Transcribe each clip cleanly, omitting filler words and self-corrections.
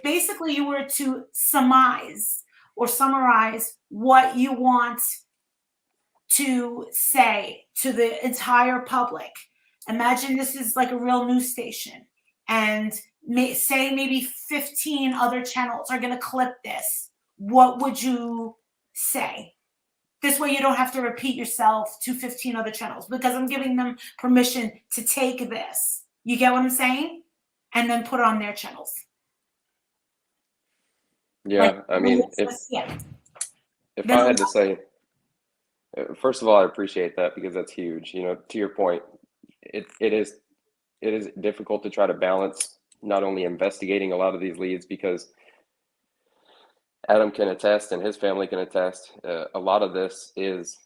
basically you were to summarize what you want to say to the entire public. Imagine this is like a real news station, and say maybe 15 other channels are going to clip this. What would you say? This way you don't have to repeat yourself to 15 other channels, because I'm giving them permission to take this. You get what I'm saying? And then put it on their channels. Yeah, like, I mean, if I had to say, first of all, I appreciate that, because that's huge. You know, to your point, it is difficult to try to balance not only investigating a lot of these leads, because Adam can attest and his family can attest, a lot of this is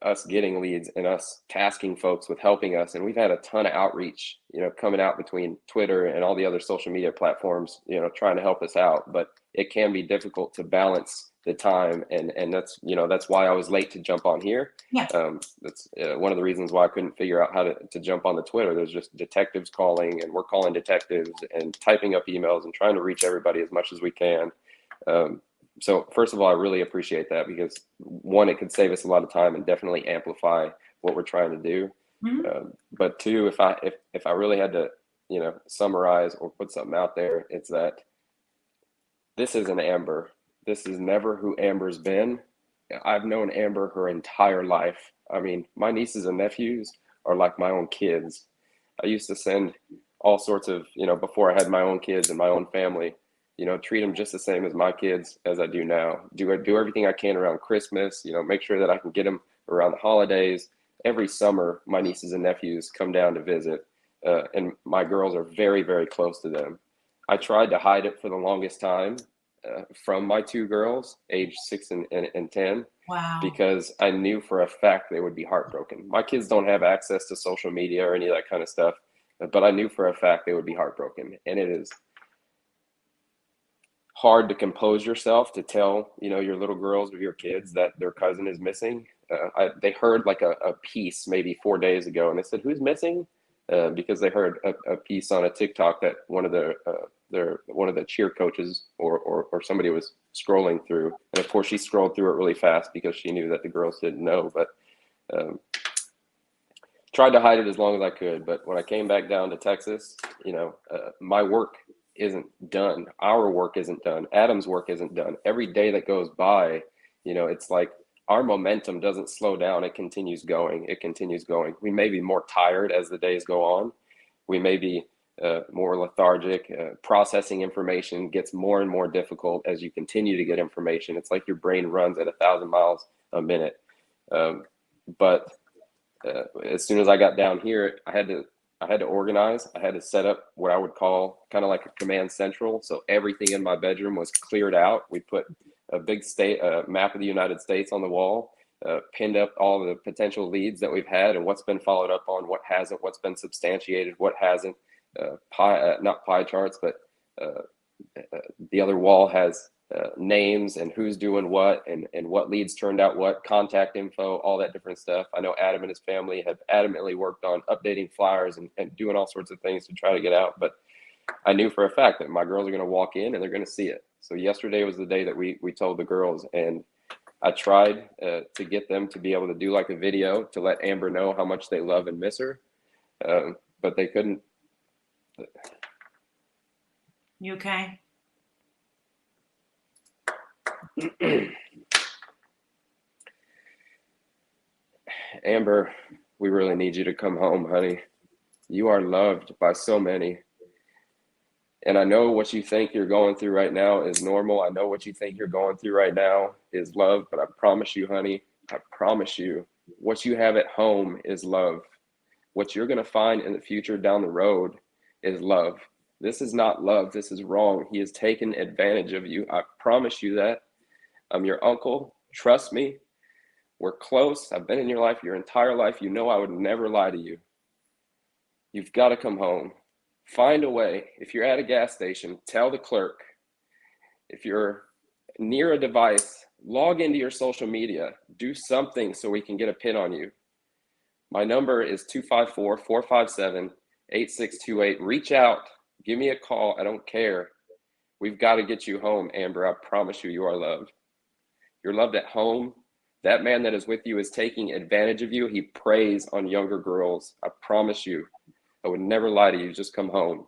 us getting leads and us tasking folks with helping us. And we've had a ton of outreach, you know, coming out between Twitter and all the other social media platforms, you know, trying to help us out. But it can be difficult to balance the time. And that's, you know, that's why I was late to jump on here. Yeah. That's one of the reasons why I couldn't figure out how to jump on the Twitter. There's just detectives calling, and we're calling detectives and typing up emails and trying to reach everybody as much as we can. So first of all, I really appreciate that, because one, it could save us a lot of time and definitely amplify what we're trying to do. Mm-hmm. But two, if I really had to, you know, summarize or put something out there, it's that this isn't Amber. This is never who Amber's been. I've known Amber her entire life. I mean, my nieces and nephews are like my own kids. I used to send all sorts of, you know, before I had my own kids and my own family, you know, treat them just the same as my kids as I do now. Do everything I can around Christmas, you know, make sure that I can get them around the holidays. Every summer, my nieces and nephews come down to visit, and my girls are very, very close to them. I tried to hide it for the longest time from my two girls, age 6 and 10. Wow. Because I knew for a fact they would be heartbroken. My kids don't have access to social media or any of that kind of stuff, but I knew for a fact they would be heartbroken. And it is hard to compose yourself to tell, you know, your little girls or your kids that their cousin is missing. They heard like a piece maybe 4 days ago, and they said, "Who's missing?" Because they heard a piece on a TikTok that one of the cheer coaches or somebody was scrolling through, and of course she scrolled through it really fast because she knew that the girls didn't know. But tried to hide it as long as I could. But when I came back down to Texas, you know, my work isn't done. Our work isn't done. Adam's work isn't done. Every day that goes by, you know, it's like our momentum doesn't slow down. It continues going. It continues going. We may be more tired as the days go on. We may be more lethargic. Processing information gets more and more difficult as you continue to get information. It's like your brain runs at 1,000 miles a minute. But as soon as I got down here, I had to organize. I had to set up what I would call kind of like a command central. So everything in my bedroom was cleared out. We put a big map of the United States on the wall, pinned up all the potential leads that we've had and what's been followed up on, what hasn't, what's been substantiated, what hasn't. Not pie charts, but the other wall has names and who's doing what and what leads turned out what, contact info, all that different stuff. I know Adam and his family have adamantly worked on updating flyers and doing all sorts of things to try to get out. But I knew for a fact that my girls are going to walk in and they're going to see it. So yesterday was the day that we told the girls, and I tried to get them to be able to do like a video to let Amber know how much they love and miss her. But they couldn't. You okay? Amber, we really need you to come home, honey. You are loved by so many. And I know what you think you're going through right now is normal. I know what you think you're going through right now is love, but I promise you, honey, I promise you, what you have at home is love. What you're going to find in the future down the road is love. This is not love. This is wrong. He has taken advantage of you. I promise you that. I'm your uncle. Trust me. We're close. I've been in your life your entire life. You know I would never lie to you. You've got to come home. Find a way. If you're at a gas station, tell the clerk. If you're near a device, log into your social media. Do something so we can get a pin on you. My number is 254-457-8628. Reach out. Give me a call. I don't care. We've got to get you home, Amber. I promise you, you are loved. You're loved at home. That man that is with you is taking advantage of you. He preys on younger girls. I promise you. I would never lie to you. Just come home.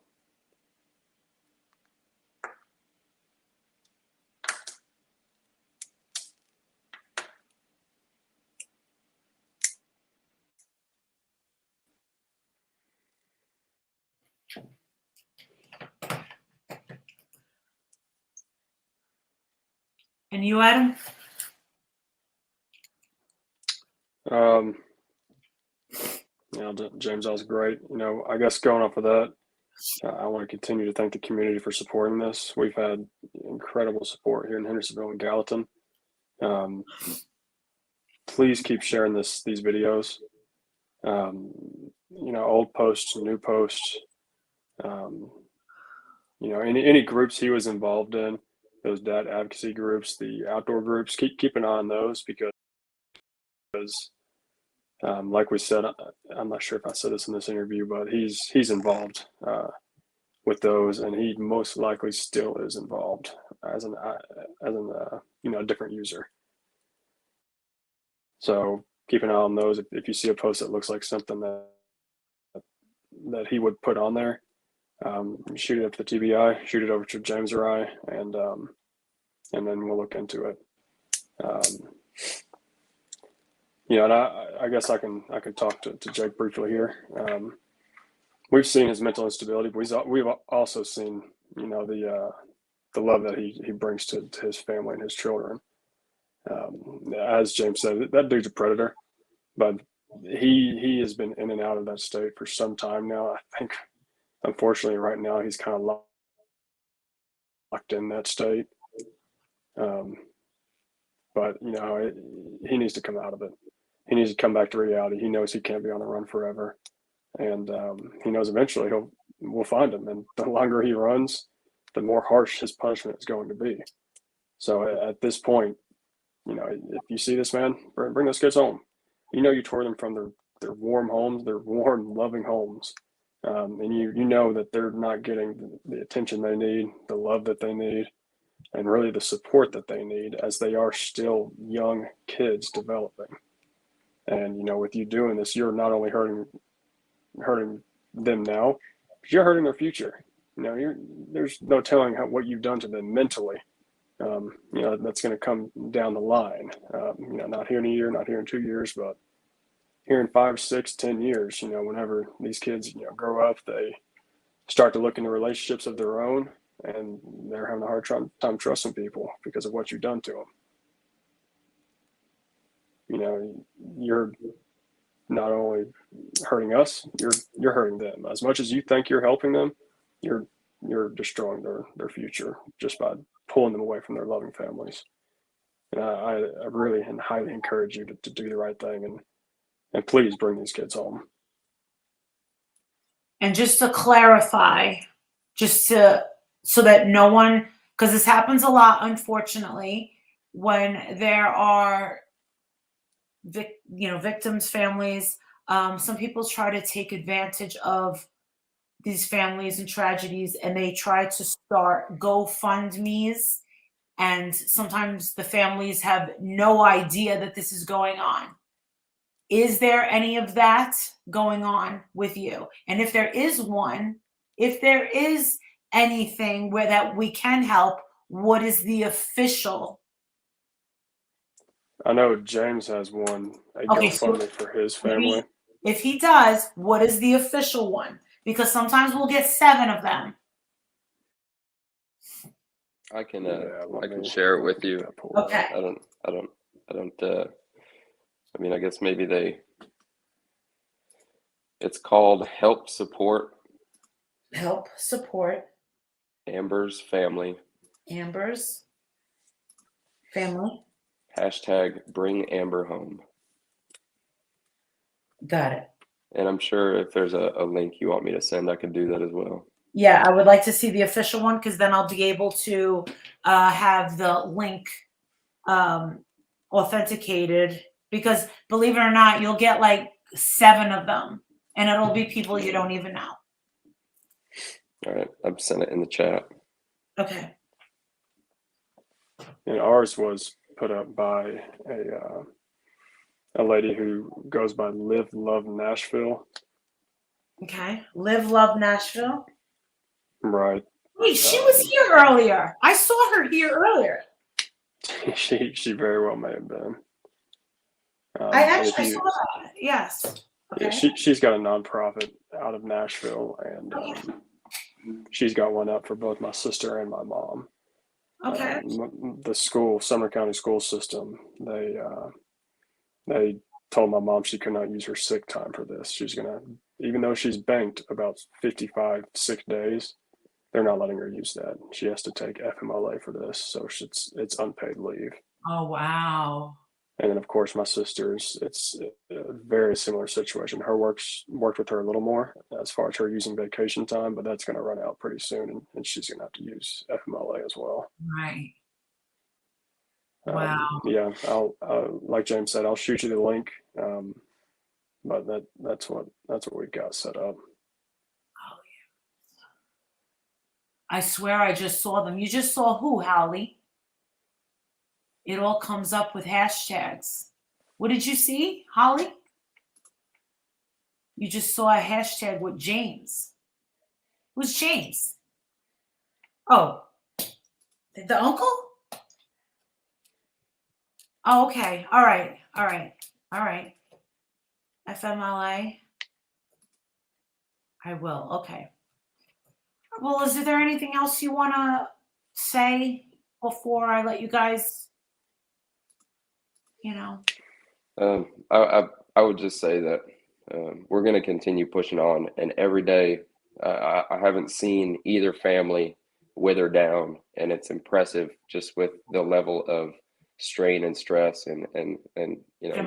And you, Adam? James, that was great. I guess going off of that, I want to continue to thank the community for supporting this. We've had incredible support here in Hendersonville and Gallatin. Please keep sharing these videos. Old posts, new posts. Any groups he was involved in, those dad advocacy groups, the outdoor groups, keep an eye on those because like we said, I'm not sure if I said this in this interview, but he's involved with those, and he most likely still is involved as a different user. So keep an eye on those. If you see a post that looks like something that he would put on there, shoot it up to the TBI, shoot it over to James or I, and then we'll look into it. And I guess I can talk to Jake briefly here. We've seen his mental instability, but we've also seen the love that he brings to his family and his children. As James said, that dude's a predator, but he has been in and out of that state for some time now. I think, unfortunately, right now he's kind of locked in that state. But he needs to come out of it. He needs to come back to reality. He knows he can't be on the run forever, and he knows eventually we'll find him. And the longer he runs, the more harsh his punishment is going to be. So at this point, if you see this man, bring those kids home. You tore them from their warm homes, their warm, loving homes, and you know that they're not getting the attention they need, the love that they need, and really the support that they need as they are still young kids developing. And with you doing this, you're not only hurting them now, but you're hurting their future. There's no telling what you've done to them mentally. That's going to come down the line. Not here in a year, not here in 2 years, but here in 5, 6, 10 years. Whenever these kids grow up, they start to look into relationships of their own, and they're having a hard time trusting people because of what you've done to them. You're not only hurting us, you're hurting them. As much as you think you're helping them, you're destroying their future just by pulling them away from their loving families. And I really and highly encourage you to do the right thing and please bring these kids home. And just to clarify, so that no one, because this happens a lot, unfortunately, when there are victims' families. Some people try to take advantage of these families and tragedies, and they try to start GoFundMes, and sometimes the families have no idea that this is going on. Is there any of that going on with you? And if there is anything where that we can help, what is the official? I know James has one, GoFundMe for his family. If he does, what is the official one? Because sometimes we'll get 7 of them. I can share it with you. Okay. I guess maybe it's called Help Support Amber's Family. #Bring Amber Home. Got it. And I'm sure if there's a link you want me to send, I can do that as well. Yeah, I would like to see the official one, because then I'll be able to have the link authenticated. Because believe it or not, you'll get like 7 of them, and it'll be people you don't even know. All right, I've sent it in the chat. Okay. And ours was put up by a lady who goes by Live Love Nashville. Okay. Live, love Nashville. Right. Wait, she was here earlier. I saw her here earlier. She very well may have been. I and if actually you, saw that. Yes. Okay. yeah, she's got a nonprofit out of Nashville, and she's got one up for both my sister and my mom. Okay. The school, Sumner County school system, they told my mom she could not use her sick time for this. She's gonna, even though she's banked about 55 sick days, they're not letting her use that. She has to take FMLA for this, so it's unpaid leave. Oh, wow. And then, of course, my sister's, it's a very similar situation. Her worked with her a little more as far as her using vacation time, but that's going to run out pretty soon, and she's going to have to use FMLA as well. Right. Wow. Yeah, I'll like James said, I'll shoot you the link. But that's what we've got set up. Oh, yeah. I swear I just saw them. You just saw who, Holly? It all comes up with hashtags. What did you see, Holly? You just saw a hashtag with James. Who's James? Oh, the uncle? Oh, okay. All right. FMLA. I will. Okay. Well, is there anything else you want to say before I let you guys, I would just say that we're going to continue pushing on, and every day I haven't seen either family wither down, and it's impressive just with the level of strain and stress and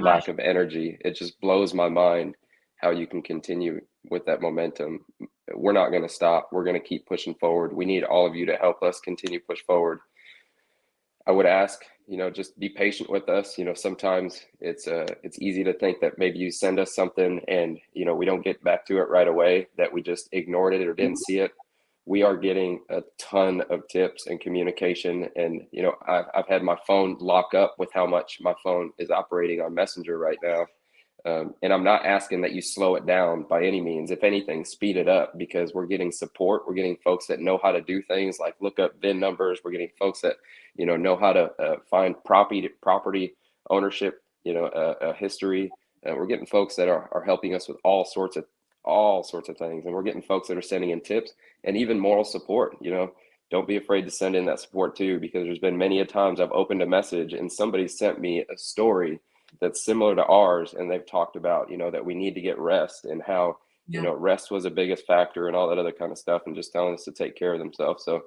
lack of energy. It just blows my mind how you can continue with that momentum. We're not going to stop. We're going to keep pushing forward. We need all of you to help us continue push forward. I would ask, just be patient with us. Sometimes it's easy to think that maybe you send us something and, we don't get back to it right away, that we just ignored it or didn't see it. We are getting a ton of tips and communication. And, I've had my phone lock up with how much my phone is operating on Messenger right now. And I'm not asking that you slow it down by any means. If anything, speed it up, because we're getting support. We're getting folks that know how to do things like look up VIN numbers. We're getting folks that, know how to find property ownership, history. We're getting folks that are helping us with all sorts of things. And we're getting folks that are sending in tips and even moral support. Don't be afraid to send in that support too, because there's been many a times I've opened a message and somebody sent me a story that's similar to ours, and they've talked about that we need to get rest, and how rest was the biggest factor and all that other kind of stuff, and just telling us to take care of themselves. So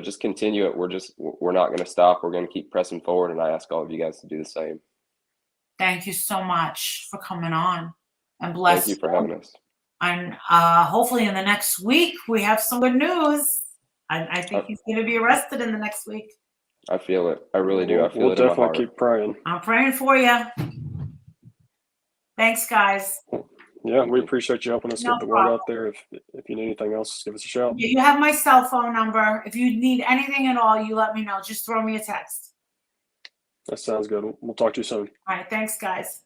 just continue it. We're not going to stop. We're going to keep pressing forward, and I ask all of you guys to do the same. Thank you so much for coming on, and bless you for having us. And hopefully in the next week we have some good news. I think he's going to be arrested in the next week. I feel it. I really do. I feel we'll it in my heart. Definitely keep praying. I'm praying for you. Thanks, guys. Yeah, we appreciate you helping us get the word out there. If you need anything else, give us a shout. You have my cell phone number. If you need anything at all, you let me know. Just throw me a text. That sounds good. We'll talk to you soon. All right. Thanks, guys.